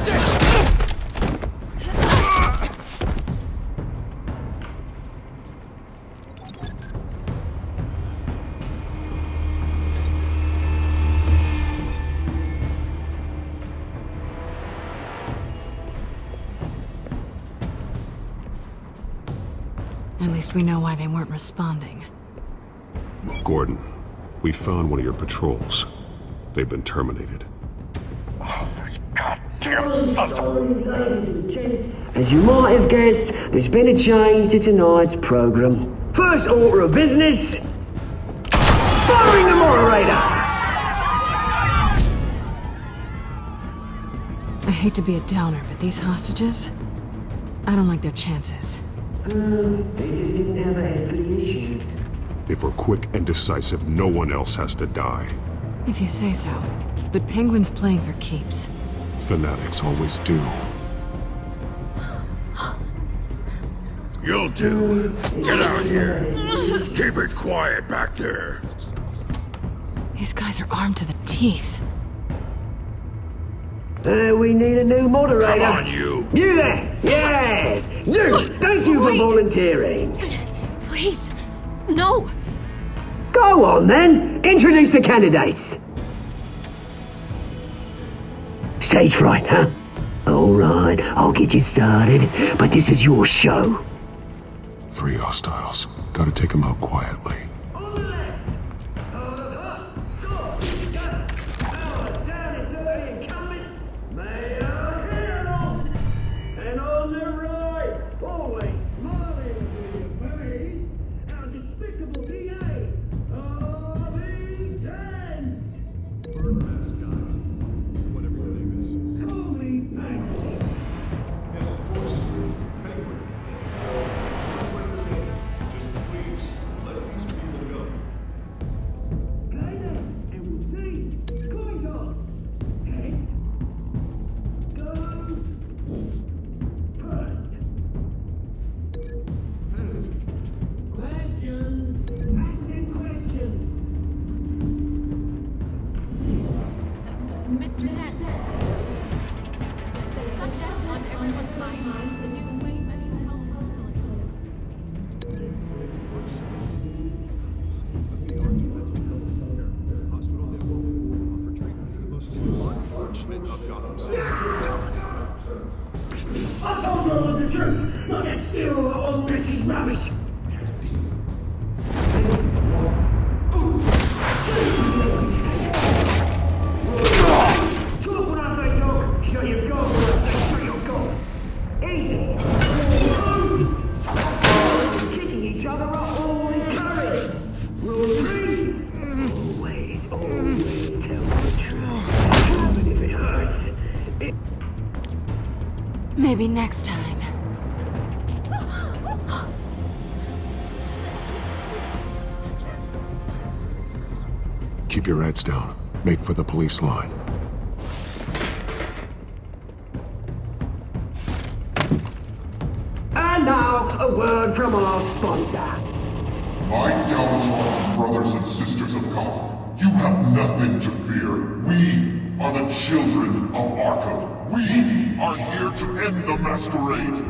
shit! At least we know why they weren't responding. Gordon, we found one of your patrols. They've been terminated. Damn sons of... Ladies and gents, as you might have guessed, there's been a change to tonight's program. First order of business, firing the moderator! I hate to be a downer, but these hostages, I don't like their chances. They just didn't have a head for the issues. If we're quick and decisive, no one else has to die. If you say so. But Penguin's playing for keeps. Fanatics always do. You'll do. Get out here. Keep it quiet back there. These guys are armed to the teeth. We need a new moderator. Come on, you. You there! Yes! You! Thank you for volunteering. Please, no! Go on then! Introduce the candidates! Stage fright, huh? Alright, I'll get you started, but this is your show. 3 hostiles. Gotta take them out quietly. Mr. Dent, the subject on everyone's mind is the new Wayne Mental Health Facility. I told you all the truth! Not get still all this is rubbish! Talk when I say talk, show your goal when I say show your goal. Easy! Kicking each other up all encouraged! Rule 3! Always tell the truth, even if it hurts. Maybe next time. Keep your heads down. Make for the police line. And now, a word from our sponsor. My downtrodden brothers and sisters of Gotham, you have nothing to fear. We are the children of Arkham. We are here to end the masquerade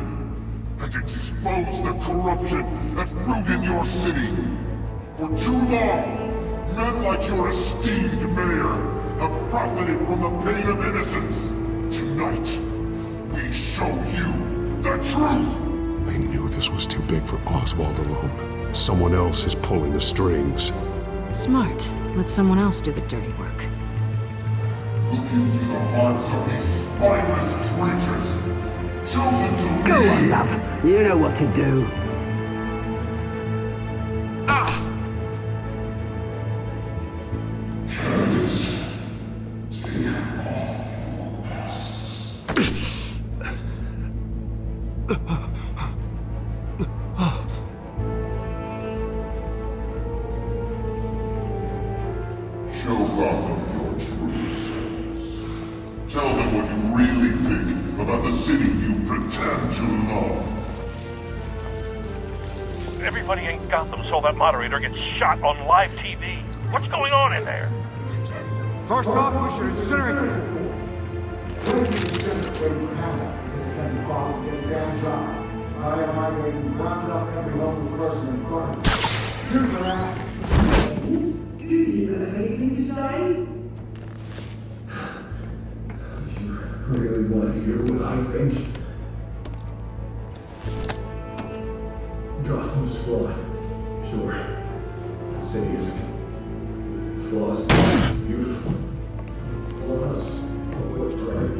and expose the corruption that ruined your city. For too long, men like your esteemed mayor have profited from the pain of innocence. Tonight, we show you the truth! I knew this was too big for Oswald alone. Someone else is pulling the strings. Smart. Let someone else do the dirty work. Look into the hearts of these spineless creatures. chosen to Go lead. on, love. You know what to do. Candidates, take off your masks. Show Gotham your true selves. Tell them what you really think about the city you pretend to love. Everybody in Gotham saw that moderator get shot on live TV. What's going on in there? First off, we should incinerate the pool. Do you have anything to say? Really want to hear what I think? Gotham's flawed. Sure. That city isn't. Flaws. Beautiful. Flaws. What's right?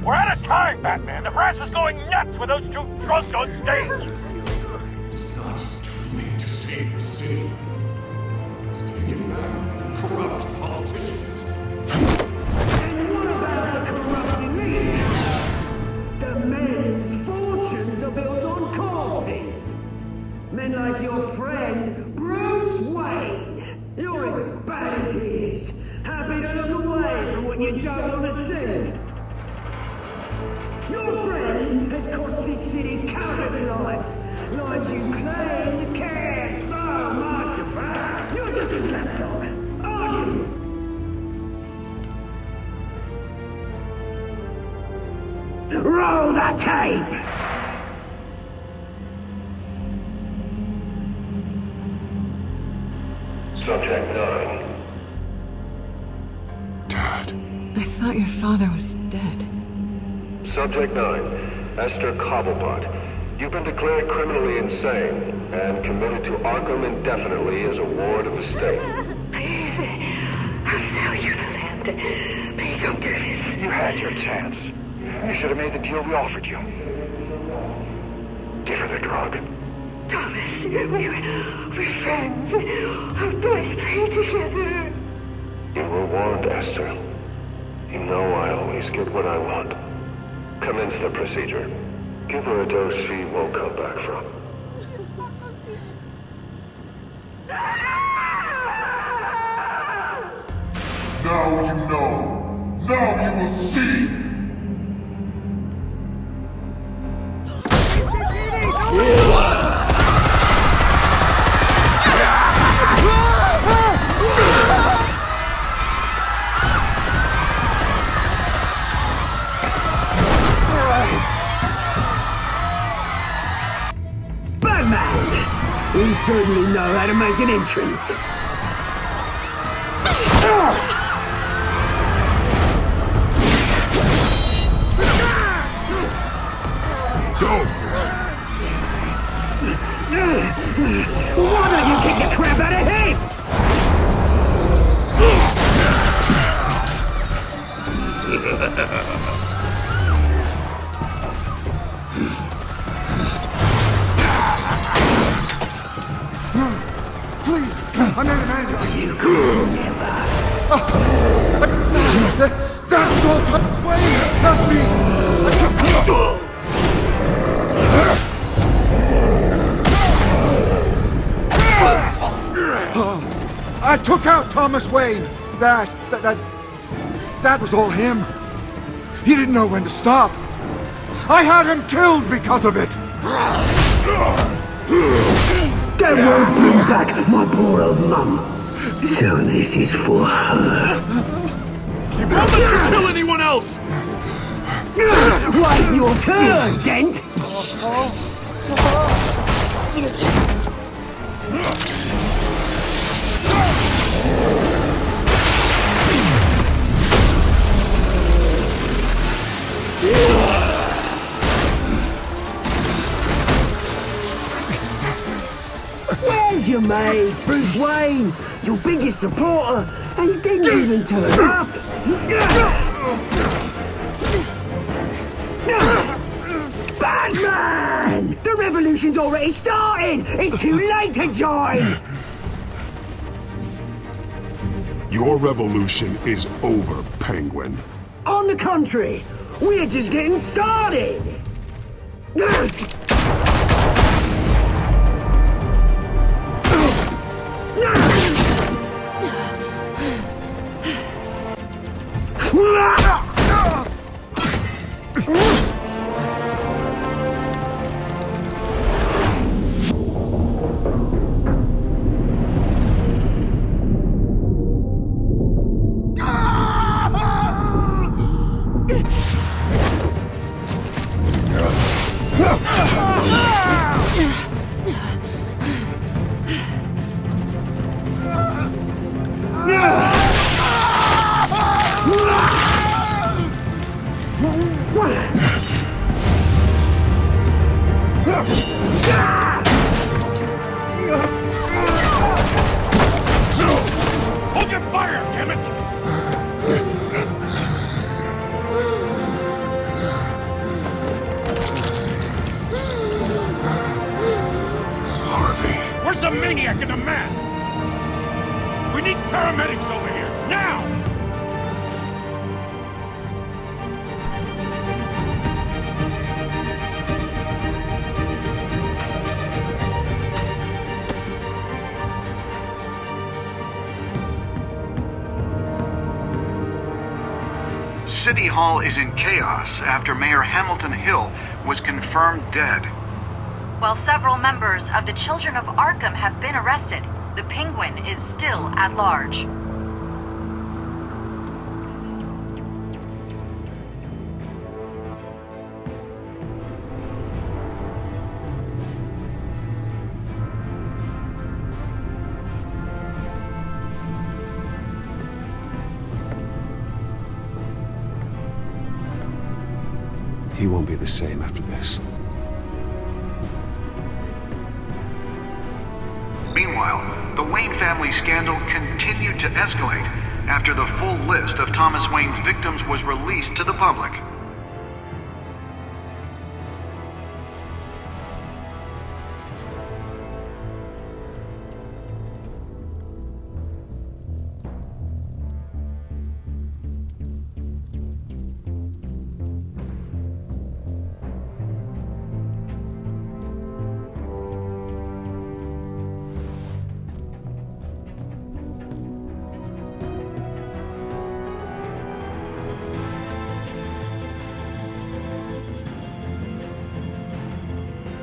We're out of time, Batman. The brass is going nuts with those two drunks on stage. It's not too late to save the city. To take it back from the corrupt politicians. And what about the corrupt elite? The men's fortunes are built on corpses. Men like your friend, Bruce Wayne. You're as bad as he is. Happy to look away from what you don't want to see. Your friend has cost this city countless lives. Lives you claim to care so much about. You're just a lapdog, aren't you? Roll the tape! Subject 9. I thought your father was dead. Subject 9. Esther Cobblepot. You've been declared criminally insane and committed to Arkham indefinitely as a ward of the state. Please, I'll sell you the land. Please don't do this. You had your chance. You should have made the deal we offered you. Give her the drug. Thomas, we're friends. Our boys play together. You were warned, Esther. You know I always get what I want. Commence the procedure. Give her a dose she won't come back from. Now you know. Now you will see. Batman! You certainly know how to make an entrance. Why don't you kick the crap out of him? Please, I'm not an angel. You could never. That was all Thomas Wayne, not me. I took out Thomas Wayne. That was all him. He didn't know when to stop. I had him killed because of it. That won't bring back my poor old mum. So this is for her. He won't let you kill anyone else! Wait your turn, Dent! Where's your mate, Bruce Wayne? Your biggest supporter, and he didn't even turn up! Batman! The revolution's already started! It's too late to join! Your revolution is over, Penguin. On the contrary, we're just getting started! Hold your fire, damn it! Harvey. Where's the maniac in the mask? We need paramedics over here, now! City Hall is in chaos after Mayor Hamilton Hill was confirmed dead. While several members of the Children of Arkham have been arrested, the Penguin is still at large. He won't be the same after this. Meanwhile, the Wayne family scandal continued to escalate after the full list of Thomas Wayne's victims was released to the public.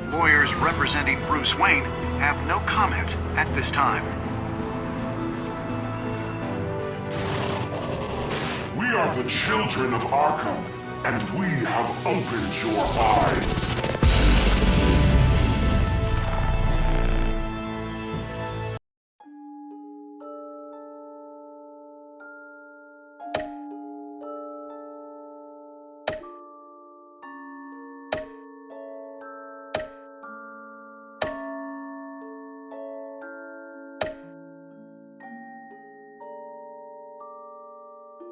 Lawyers representing Bruce Wayne have no comment at this time. We are the children of Arkham, and we have opened your eyes.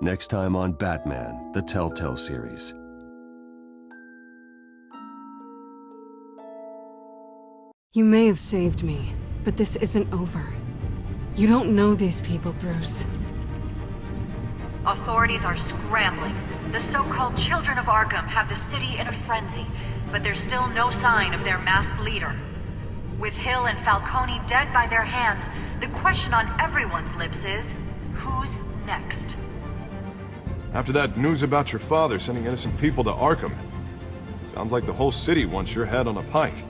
Next time on Batman, the Telltale series. You may have saved me, but this isn't over. You don't know these people, Bruce. Authorities are scrambling. The so-called Children of Arkham have the city in a frenzy, but there's still no sign of their masked leader. With Hill and Falcone dead by their hands, the question on everyone's lips is, who's next? After that news about your father sending innocent people to Arkham, sounds like the whole city wants your head on a pike.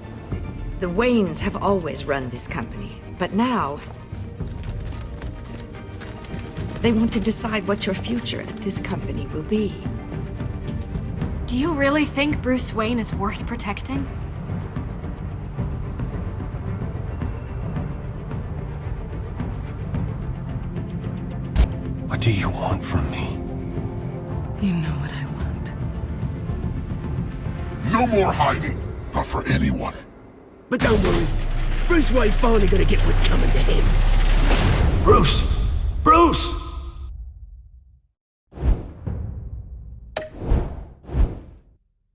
The Waynes have always run this company, but now they want to decide what your future at this company will be. Do you really think Bruce Wayne is worth protecting? What do you want from me? You know what I want. No more hiding, not for anyone. But don't worry, Bruce Wayne's finally gonna get what's coming to him. Bruce! Bruce!